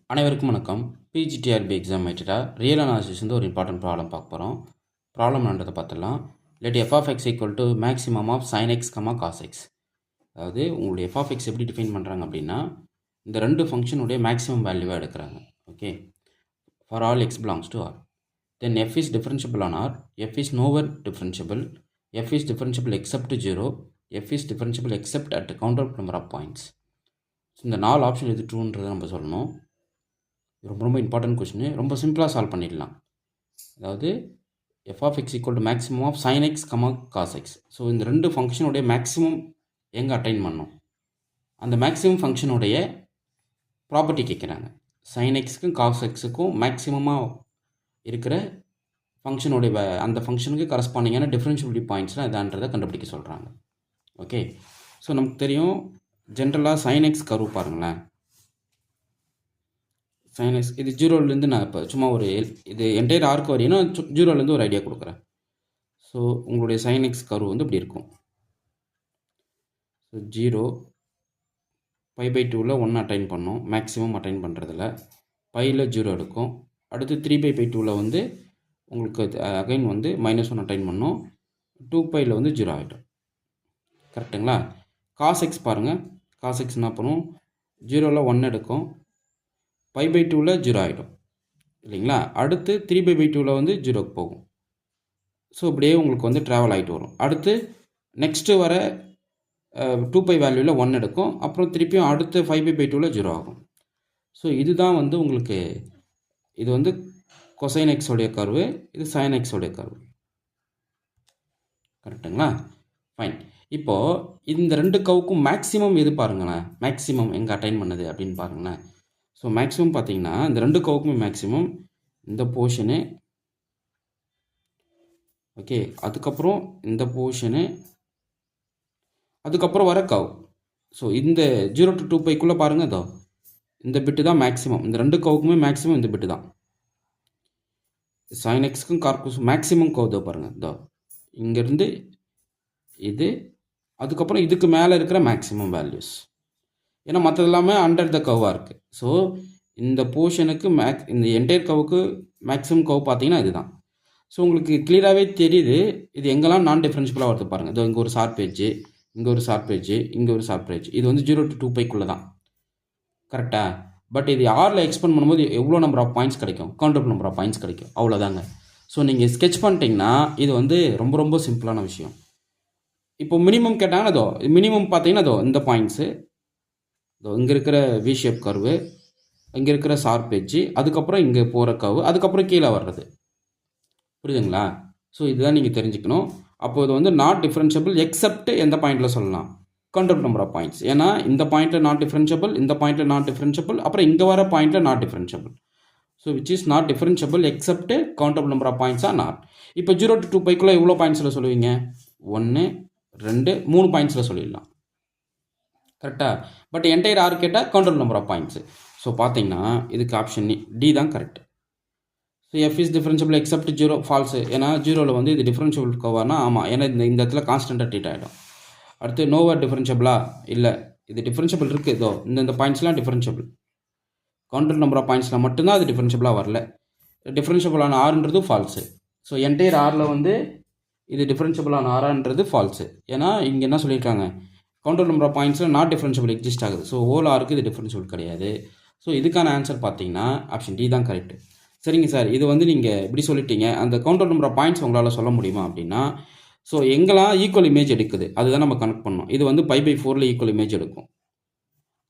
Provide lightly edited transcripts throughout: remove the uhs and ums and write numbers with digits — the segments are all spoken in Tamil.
அனைவருக்கும் வணக்கம். பிஜிடிஆர்பி எக்ஸாம் ரிலேட்டடாக ரியல் அனாலிசிஸ் வந்து ஒரு இம்பார்ட்டன்ட் ப்ராப்ளம் பார்க்க போகிறோம். ப்ராப்ளம்ன்றதை பார்த்துடலாம். Let f of x equal to maximum of sine x comma cos x. அதாவது உங்களுடைய எஃப் ஆஃப் எக்ஸ் எப்படி டிஃபைன் பண்ணுறாங்க அப்படின்னா, இந்த ரெண்டு ஃபங்க்ஷனுடைய மேக்ஸிமம் வேல்யூவாக எடுக்கிறாங்க. Okay, for all x belongs to R. Then f is differentiable on R, f is nowhere differentiable, f is differentiable except 0, f is differentiable except at counter number of points. இந்த 4 ஆப்ஷன் எது ட்ரூன்றதை நம்ம சொல்லணும். ரொம்ப ரொம்ப இம்பார்ட்டன்ட் கொஸ்டின். ரொம்ப சிம்பிளாக சால்வ் பண்ணிடலாம். அதாவது f of x equal to maximum of sine x comma cos x. So இந்த ரெண்டு ஃபங்க்ஷனுடைய மேக்ஸிமம் எங்கே அட்டைன் பண்ணோம், அந்த மேக்ஸிமம் ஃபங்க்ஷனுடைய ப்ராப்பர்ட்டி கேட்குறாங்க. சைன் எக்ஸுக்கும் காஸ் எக்ஸுக்கும் மேக்ஸிமமாக இருக்கிற ஃபங்க்ஷனுடைய அந்த ஃபங்க்ஷனுக்கு கரஸ்பாண்டிங்கான டிஃப்ரென்ஷியபிலிட்டி பாயிண்ட்ஸ்லாம் இதான்றதை கண்டுபிடிக்க சொல்கிறாங்க. ஓகே, ஸோ நமக்கு தெரியும் ஜென்ரலாக சைன் எக்ஸ் கர்வ் பாருங்களேன். சைன் எக்ஸ் இது 0லேருந்து நான் இப்போ சும்மா ஒரு இது என்டையர் ஆர்க்கு வரையினா 0லேருந்து ஒரு ஐடியா கொடுக்குறேன். ஸோ உங்களுடைய சைன் எக்ஸ் கர்வ் வந்து இப்படி இருக்கும். ஸோ 0 π/2ல் 1 அட்டைன் பண்ணோம், மேக்ஸிமம் அட்டைன் பண்ணுறதில்ல. பையில் 0 எடுக்கும். அடுத்து 3/2ல் வந்து உங்களுக்கு அகைன் வந்து -1 அட்டைன் பண்ணோம். 2πயில் வந்து 0 ஆகிடும். கரெக்டுங்களா? காஸ் எக்ஸ் பாருங்கள். காஸ் எக்ஸ் என்ன பண்ணும், 0ல் 1 எடுக்கும், π/2ல் 0 ஆகிடும் இல்லைங்களா. அடுத்து 3/2ல் வந்து 0க்கு போகும். ஸோ இப்படியே உங்களுக்கு வந்து ட்ராவல் ஆகிட்டு வரும். அடுத்து நெக்ஸ்ட்டு வர 2π வேல்யூவில் 1 எடுக்கும், அப்புறம் திருப்பியும் அடுத்து 5/2ல் 0 ஆகும். ஸோ இதுதான் வந்து உங்களுக்கு இது வந்து கொசைன் எக்ஸோடைய கர்வு, இது சைன் எக்ஸோடைய கர்வு. கரெக்டுங்களா? ஃபைன். இப்போது இந்த ரெண்டு கவுக்கும் மேக்ஸிமம் எது பாருங்களேன், மேக்ஸிமம் எங்கே அட்டைன் பண்ணுது அப்படின்னு பாருங்களேன். ஸோ மேக்ஸிமம் பார்த்தீங்கன்னா இந்த ரெண்டு கவுக்குமே மேக்ஸிமம் இந்த போர்ஷனு, ஓகே, அதுக்கப்புறம் இந்த போர்ஷனு, அதுக்கப்புறம் வர கவ். ஸோ இந்த 0 to 2πக்குள்ளே பாருங்கள், இதோ இந்த பிட்டு தான் மேக்ஸிமம். இந்த ரெண்டு கவுக்குமே மேக்ஸிமம் இந்த பிட்டு தான். சைன் எக்ஸுக்கும் கார்க்குக்கும் மேக்ஸிமம் கவ் தான் பாருங்கள், இதோ இங்கேருந்து இது, அதுக்கப்புறம் இதுக்கு மேலே இருக்கிற மேக்ஸிமம் வேல்யூஸ். ஏன்னா மற்றது எல்லாமே அண்டர் த கவ்வாக இருக்குது. ஸோ இந்த போர்ஷனுக்கு இந்த என்டையர் கவுக்கு மேக்ஸிமம் கவ் பார்த்தீங்கன்னா இதுதான். ஸோ உங்களுக்கு கிளியராகவே தெரியுது இது எங்கெல்லாம் நான் டிஃப்ரென்ஷியபிளாக வருது பாருங்கள். இதோ இங்கே ஒரு ஷார்ப் எட்ஜு, இங்கே ஒரு ஷார்ப் எட்ஜு, இங்கே ஒரு ஷார்ப் எட்ஜ். இது வந்து 0 to 2πக்குள்ளே தான். கரெக்டாக? பட் இது ஆரில் எக்ஸ்பெண்ட் பண்ணும்போது எவ்வளோ நம்பர் ஆஃப் பாயிண்ட்ஸ் கிடைக்கும், கவுண்டபிள் நம்பர் ஆஃப் பாயிண்ட்ஸ் கிடைக்கும், அவ்வளோதாங்க. ஸோ நீங்கள் ஸ்கெட்ச் பண்ணிட்டீங்கன்னா இது வந்து ரொம்ப ரொம்ப சிம்பிளான விஷயம். இப்போ மினிமம் கேட்டாங்கன்னா அதோ மினிமம் பார்த்தீங்கன்னா அதோ இந்த பாயிண்ட்ஸு, இதோ இங்கே இருக்கிற வி ஷேப் கர்வு, இங்கே இருக்கிற ஷார்ப் எட்ஜு, அதுக்கப்புறம் இங்கே போகிற கர்வு, அதுக்கப்புறம் கீழே வர்றது. புரியுதுங்களா? ஸோ இதுதான் நீங்கள் தெரிஞ்சுக்கணும். அப்போ இது வந்து நாட் டிஃப்ரென்ஷியபிள் எக்ஸப்ட் எந்த பாயிண்டில் சொல்லலாம், கவுண்டபிள் நம்பர் ஆஃப் பாயிண்ட்ஸ். ஏன்னா இந்த பாயிண்ட்டில் நாட் டிஃப்ரென்ஷியபிள், இந்த பாயிண்ட்டில் நாட் டிஃப்ரென்ஷியபிள், அப்புறம் இங்கே வர பாயிண்ட்டில் not differentiable. So which is not differentiable except countable number of points or not. இப்போ 0 to 2πக்குள்ளே எவ்வளோ பாயிண்ட்ஸில் சொல்லுவீங்க, 1 2 3 பாயிண்ட்ஸில் சொல்லிடலாம். கரெக்டாக? பட் என்டையர் ஆர் கேட்டால் countable number of points. So பார்த்தீங்கன்னா இதுக்கு ஆப்ஷன் டி தான் correct. So f is differentiable except 0 false. ஏன்னா 0ல் வந்து இது டிஃபரன்ஷியபிள் கவர்னா ஆமாம், ஏன்னா இந்த இடத்துல கான்ஸ்டண்ட்டாக ட்ரீட் ஆகிடும். அடுத்து நோவர் டிஃபரன்ஷியபிளா, இல்லை இது டிஃபரன்ஷியபிள் இருக்குது, இதோ இந்த பாயிண்ட்ஸ்லாம் டிஃபரன்ஷியபிள், கவுண்டபிள் நம்பர் ஆஃப் பாயிண்ட்ஸில் மட்டும்தான் அது டிஃபரன்ஷியபிளாக வரல. டிஃபரன்ஷியபிளான ஆறுன்றது ஃபால்ஸு. ஸோ என்டையர் ஆரில் வந்து இது டிஃபரன்ஷியபிளான ஆறான்றது ஃபால்ஸு. ஏன்னா இங்கே என்ன சொல்லியிருக்காங்க, கவுண்டர் நம்பர் ஆஃப் பாயிண்ட்ஸில் நாட் டிஃபரன்ஷியபிள் எக்ஸிஸ்ட் ஆகுது. ஸோ ஹோல் ஆருக்கு இது டிஃபரன்ஷியபிள் கிடையாது. ஸோ இதுக்கான ஆன்சர் பார்த்தீங்கன்னா ஆப்ஷன் டி தான் கரெக்ட். சரிங்க சார், இது வந்து நீங்கள் இப்படி சொல்லிட்டீங்க, அந்த கவுண்டர் நம்பர் ஆஃப் பாயிண்ட்ஸ் உங்களால் சொல்ல முடியுமா அப்படின்னா, ஸோ எங்கெல்லாம் ஈக்குவல் இமேஜ் எடுக்குது அதுதான் நம்ம கனெக்ட் பண்ணோம். இது வந்து π/4ல் ஈக்குவல் இமேஜ் எடுக்கும்.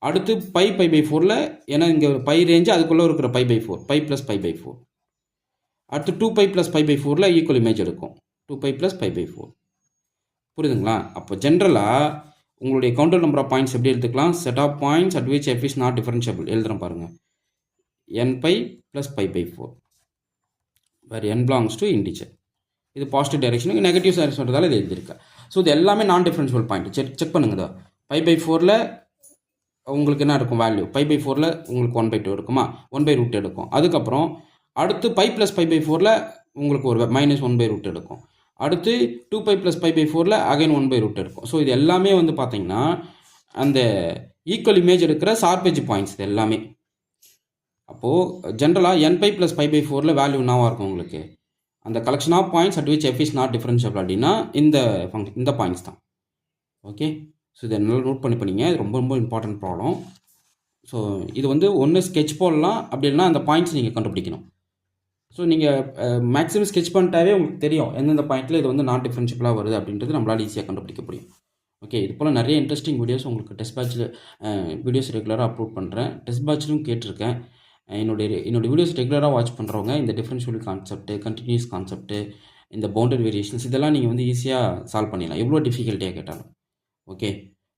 அடுத்து π/4ல், ஏன்னா இங்கே பை ரேஞ்சு அதுக்குள்ளே இருக்கிற π/4, π + π/4. அடுத்து 2π + π/4ல் ஈக்குவல் இமேஜ் எடுக்கும், 2π + π/4. புரியுதுங்களா? அப்போ ஜென்ரலாக உங்களுடைய கவுண்டர் நம்பர் ஆஃப் பாயிண்ட்ஸ் எப்படி எடுத்துக்கலாம், set of points at which f is not differentiable எழுதுகிறேன் பாருங்கள், nπ + π/4 வேறு n பிலாங்ஸ் டு இன்டிஜர். இது பாசிட்டிவ் டைரெக்ஷனுக்கு, நெகட்டிவ் டைரெக்ஷன்றதால இது எழுதியிருக்கேன். ஸோ இது எல்லாமே நான் டிஃபரன்ஷியபிள் பாயிண்ட். செக் பண்ணுங்க. தான் π/4ல் உங்களுக்கு என்ன இருக்கும் வேல்யூ, π/4ல் உங்களுக்கு 1/2 எடுக்குமா, 1/√2 எடுக்கும். அதுக்கப்புறம் அடுத்து π + π/4ல் உங்களுக்கு ஒரு -1/√2 எடுக்கும். அடுத்து 2π + π/4ல் அகைன் 1/√2 இருக்கும். ஸோ இது எல்லாமே வந்து பார்த்தீங்கன்னா அந்த ஈக்குவல் இமேஜ் எடுக்கிற ஷார்ப் எட்ஜ் பாயிண்ட்ஸ் இது எல்லாமே. அப்போது ஜென்ரலாக n pi plus pi pi 4ல் வேல்யூ என்னவாக இருக்கும் உங்களுக்கு? அந்த collection of points at which f is not differentiable அப்படின்னா இந்த பாயிண்ட்ஸ் தான். ஓகே, ஸோ இதை நல்லா நோட் பண்ணி பண்ணிங்க. இது ரொம்ப ரொம்ப இம்பார்ட்டன்ட் ப்ராப்ளம். ஸோ இது வந்து ஒன்று ஸ்கெட்ச் போடலாம், அப்படி இல்லைனா அந்த பாயிண்ட்ஸ் நீங்கள் கண்டுபிடிக்கணும். ஸோ நீங்கள் மேக்ஸிமம் ஸ்கெட்ச் பண்ணிட்டாவே உங்களுக்கு தெரியும் எந்தெந்த பாயிண்ட்டில் இது வந்து நாட் டிஃபரன்ஷியபிளாக வருது அப்படின்றது நம்மளால் ஈஸியாக கண்டுபிடிக்க முடியும். ஓகே, இது போல் நிறைய இன்ட்ரெஸ்டிங் வீடியோஸ் உங்களுக்கு டெஸ்ட் பேட்சில் வீடியோஸ் ரெகுலராக அப்லோட் பண்ணுறேன். டெஸ்ட் பேட்ச்லையும் கேட்டிருக்கேன். என்னோடய வீடியோஸ் ரெகுலராக வாட்ச் பண்ணுறவங்க இந்த டிஃபரன்ஷியல் கான்செப்ட்டு, கண்டினியூஸ் கான்செப்ட்டு, இந்த பவுண்டரி வேரியேஷன்ஸ் இதெல்லாம் நீங்கள் வந்து ஈஸியாக சால்வ் பண்ணிடலாம், எவ்வளோ டிஃபிகல்ட்டியாக கேட்டாலும். ஓகே,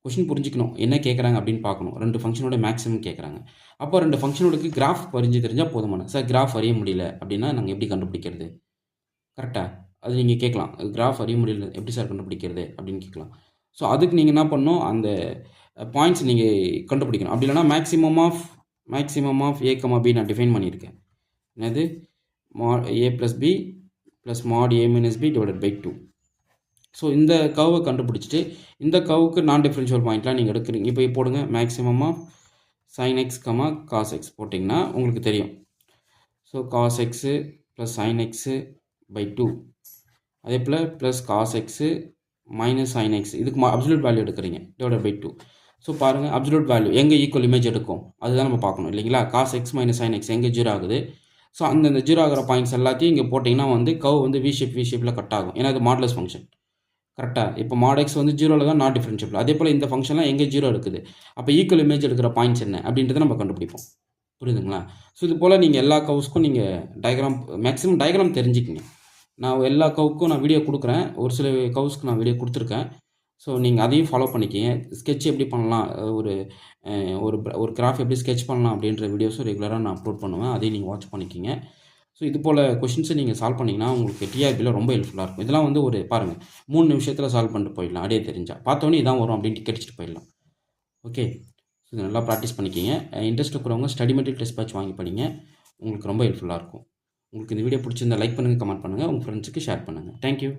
கொஷின் புரிஞ்சிக்கணும், என்ன கேட்குறாங்க அப்படின்னு பார்க்கணும். 2 ஃபங்க்ஷனோட மேக்ஸிமம் கேட்குறாங்க. அப்போ 2 ஃபங்க்ஷனோடக்கு கிராஃப் வரைஞ்சி தெரிஞ்சால் போதுமான. சார் கிராஃப் வரைய முடியல அப்படின்னா நாங்கள் எப்படி கண்டுபிடிக்கிறது? கரெக்டாக அது நீங்கள் கேட்கலாம். கிராஃப் வரைய முடியல எப்படி சார் கண்டுபிடிக்கிறது அப்படின்னு கேட்கலாம். ஸோ அதுக்கு நீங்கள் என்ன பண்ணணும், அந்த பாயிண்ட்ஸ் நீங்கள் கண்டுபிடிக்கணும். அப்படி இல்லைனா மேக்ஸிமம் ஆஃப் a, b நான் டிஃபைன் பண்ணியிருக்கேன். என்னது? mod a + b + mod a - b divided by 2. So இந்த கர்வை கண்டுபிடிச்சிட்டு இந்த கர்வுக்கு நான் டிஃபரன்ஷியல் பாயிண்ட்லாம் நீங்கள் எடுக்கிறீங்க. இப்போ போடுங்க maximum of sin x, cos x போட்டிங்கன்னா உங்களுக்கு தெரியும். So cos x + sin x by 2, அதே போல் plus cos x - sin x, இதுக்கு அப்சல்யூட் வேல்யூ எடுக்கிறீங்க டிவைடட் பை 2. ஸோ பாருங்கள், அப்சல்யூட் வேல்யூ எங்கே ஈக்குவல் இமேஜ் எடுக்கும் அதுதான் நம்ம பார்க்கணும் இல்லைங்களா? cos x - sin x எங்கே 0 ஆகுது. ஸோ அந்த 0 ஆகிற பாயிண்ட்ஸ் எல்லாத்தையும் இங்கே போட்டிங்கன்னா வந்து கர்வ் வந்து வி ஷேப்பில் கட் ஆகும். ஏன்னா இது மாடுலஸ் ஃபங்க்ஷன். கரெக்டாக? இப்போ mod x வந்து 0ல் தான் நாட் டிஃபரன்ஷியபிள். அதே போல் இந்த ஃபங்க்ஷன்லாம் எங்கே 0 இருக்குது, அப்போ ஈக்குவல் இமேஜ் எடுக்கிற பாயிண்ட்ஸ் என்ன அப்படின்றத நம்ம கண்டுபிடிப்போம். புரியுதுங்களா? ஸோ இது போல் நீங்கள் எல்லா கர்வ்ஸ்க்கும் நீங்கள் மேக்ஸிமம் டயக்ராம் தெரிஞ்சுக்கிங்க. நான் எல்லா கர்வுக்கும் நான் வீடியோ கொடுக்குறேன். ஒரு சில கர்வ்ஸ்க்கு நான் வீடியோ கொடுத்துருக்கேன். ஸோ நீங்கள் அதையும் ஃபாலோ பண்ணிக்கிங்க. ஸ்கெட்ச் எப்படி பண்ணலாம், ஒரு கிராஃப் எப்படி ஸ்கெட்ச் பண்ணலாம் அப்படின்ற வீடியோஸும் ரெகுலராக நான் அப்லோட் பண்ணுவேன். அதையும் நீங்கள் வாட்ச் பண்ணிக்கிங்க. ஸோ இது போல் கொஷின்ஸை நீங்கள் சால்வ் பண்ணிங்கன்னா உங்களுக்கு டிஆர்பியில் ரொம்ப ஹெல்ப்ஃபுல்லாக இருக்கும். இதெல்லாம் வந்து பாருங்கள் 3 நிமிஷத்தில் சால்வ் பண்ணிட்டு போயிடலாம். அப்படியே தெரிஞ்சால் பார்த்தோன்னே இதான் வரும் அப்படின்ட்டு கிடைச்சிட்டு போயிடலாம். ஓகே, ஸோ இது நல்லா ப்ராக்டிஸ் பண்ணிக்கிங்க. இன்ட்ரெஸ்ட் இருக்கிறவங்க ஸ்டடி மெட்டீரியல் டெஸ்ட் பேட்ச் வாங்கி படிங்க, உங்களுக்கு ரொம்ப ஹெல்ப்ஃபுல்லாக இருக்கும். உங்களுக்கு இந்த வீடியோ பிடிச்சிருந்தா லைக் பண்ணுங்கள், கமெண்ட் பண்ணுங்கள், உங்கள் ஃப்ரெண்ட்ஸுக்கு ஷேர் பண்ணுங்கள். தேங்க்யூ.